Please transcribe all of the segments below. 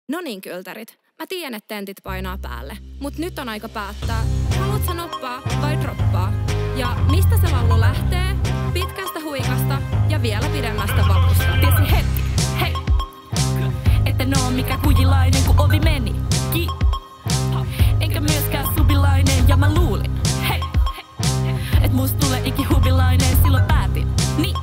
No niin, kyltärit. Mä tiedän, että tentit painaa päälle. Mut nyt on aika päättää, haluat sä noppaa vai droppaa? Ja mistä se vallu lähtee? Pitkästä huikasta ja vielä pidemmästä vapusta. Tiesi hetki, hei! Että oo mikä kujilainen, kun ovi meni. Enkä myöskään subilainen, ja mä luulin, hei! Et musta tulee ikihubilainen, silloin päätin, niin.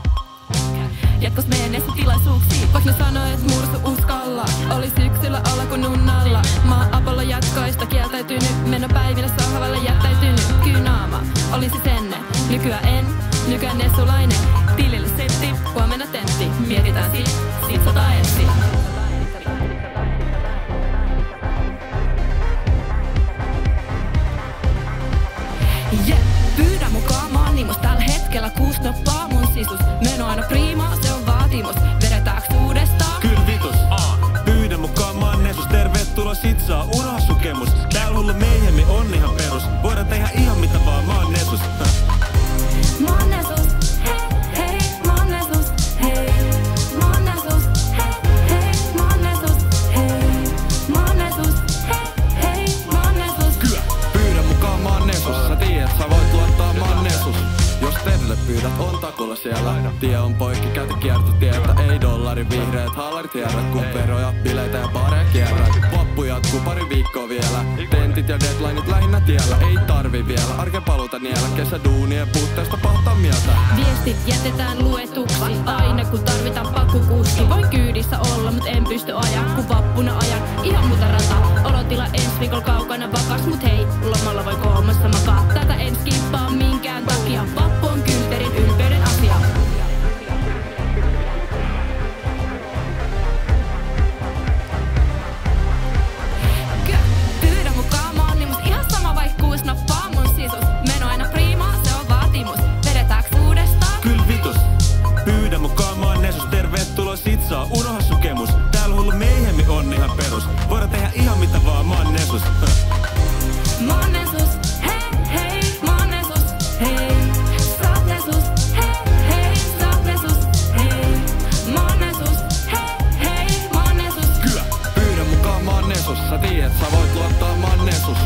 Jatkos mennessä tilaisuuksiin, vaikka ne sanoi, et mursu uskalla. Oli syksyllä alla kun nunnalla. Mä oon Apollo jatkoista kieltäytynyt. Menopäivinä sohvalle jättäytynyt. Kyynaama, olisi senne. Nykyään en, nykyään nesulainen. Tilille setti, huomenna tentti. Mietitään sit 100 ensi. Yeah, pyydä mukaan maanimus. Tällä hetkellä 6 noppaa mun sisus. Meno aina priimaa, se on vaatimus. Vedetääks uudestaan? Kyl vitus, pyydä mukaan mannesus. Tervetuloa sit saa urahsukemus. Täällä hullu meihemmi on ihan perus. Voidaan tehdä ihan mitä vaan, mä oon Nesus. Mä oon Nesus, hei hei, mä oon Nesus, hei. Mä oon Nesus, hei hei, mä oon Nesus, hei. Mä oon Nesus, hei hei, mä oon Nesus. Kyllä, pyydä mukaan mä oon Nesus. Sä tiedät, sä voit luottaa, mä oon Nesus. Jos terille pyydät, on takulla siellä. Tie on poikki, käytä kiertotietä. Ei dollari, vihreät hallarit hierrät. Kun veroja, bileitä ja bareja kierrät. Vappu jatkuu pari viikkoa vielä. Tentit ja deadlineit lähinnä tiellä. Ei tarvi vielä arken paluuta niellä. Kesäduunien puutteesta pahtaa mieltä. Viestit jätetään luetuksi. Aina kun tarvitaan pakukuski. Voin kyydissä olla, mut en pysty ajaa. Kun vappuna ajan ihan muuta rataa. Olotila ensi viikolla kaukana vakas. Mut hei, lomalla voi koomassa makaa. Tätä en skippaa minkään takia. Vappu on kylterin ylpeyden asia. Pyydä mukaan maanimus. Ihan sama vaik 6 nappaa mun sisus. Meno aina priimaa, se on vaatimus. Vedetääks uudestaan? Kyl vitus, pyydä mukaan mä oon Nesus. Tervetuloa sit saa urahsukemus. Täällä hullu meihemmi on ihan perus. Voidaan tehdä ihan mitä vaan, mä oon Nesus. Mä oon Nesus, hei hei, mä oon Nesus, hei. Sä oot Nesus, hei hei, sä oot Nesus, hei. Mä oon Nesus, hei hei, mä oon Nesus. Kyllä, pyydä mukaan mä oon Nesus. Sä tiedät, sä voit luottaa, mä oon Nesus.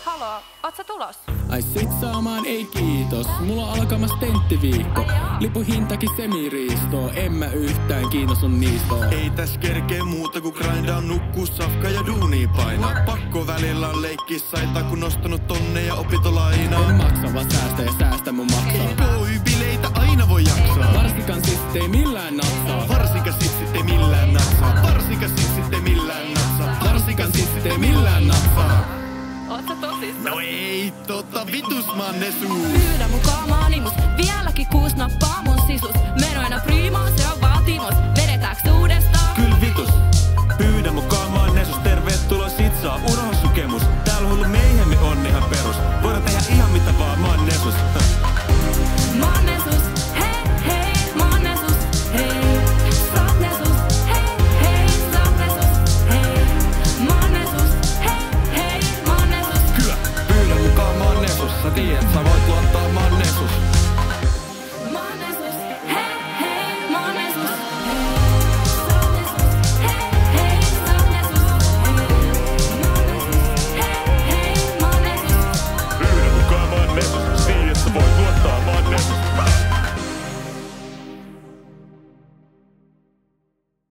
Haloo, oot sä tulos? Ai sit saamaan ei kiitos, mulla on alkamas tenttiviikko. Lipun hintakin semiriistoo, en mä yhtään kiinnos on niistoo. Ei täs kerkee muuta ku grindaa, nukkuu, safka ja duunia painaa. Pakko välillä on leikki saita, kun nostanut tonneja opintolainaa. En maksa vaan säästä ja säästä mun maksaa. Voi bileitä aina voi jaksaa. Varsinkaan sit ei millään natsaa. Varsinkaan sit ei millään natsaa. Varsinkaan sit ei millään natsaa. Varsinkaan sit ei millään natsaa. Oot sä tosissaan? No ei, vitus mä oon Nesus. Pyydä mukaan maanimus. Vieläkin 6 nappaa mun sisus. Meno aina priimaa, se on vaatimus.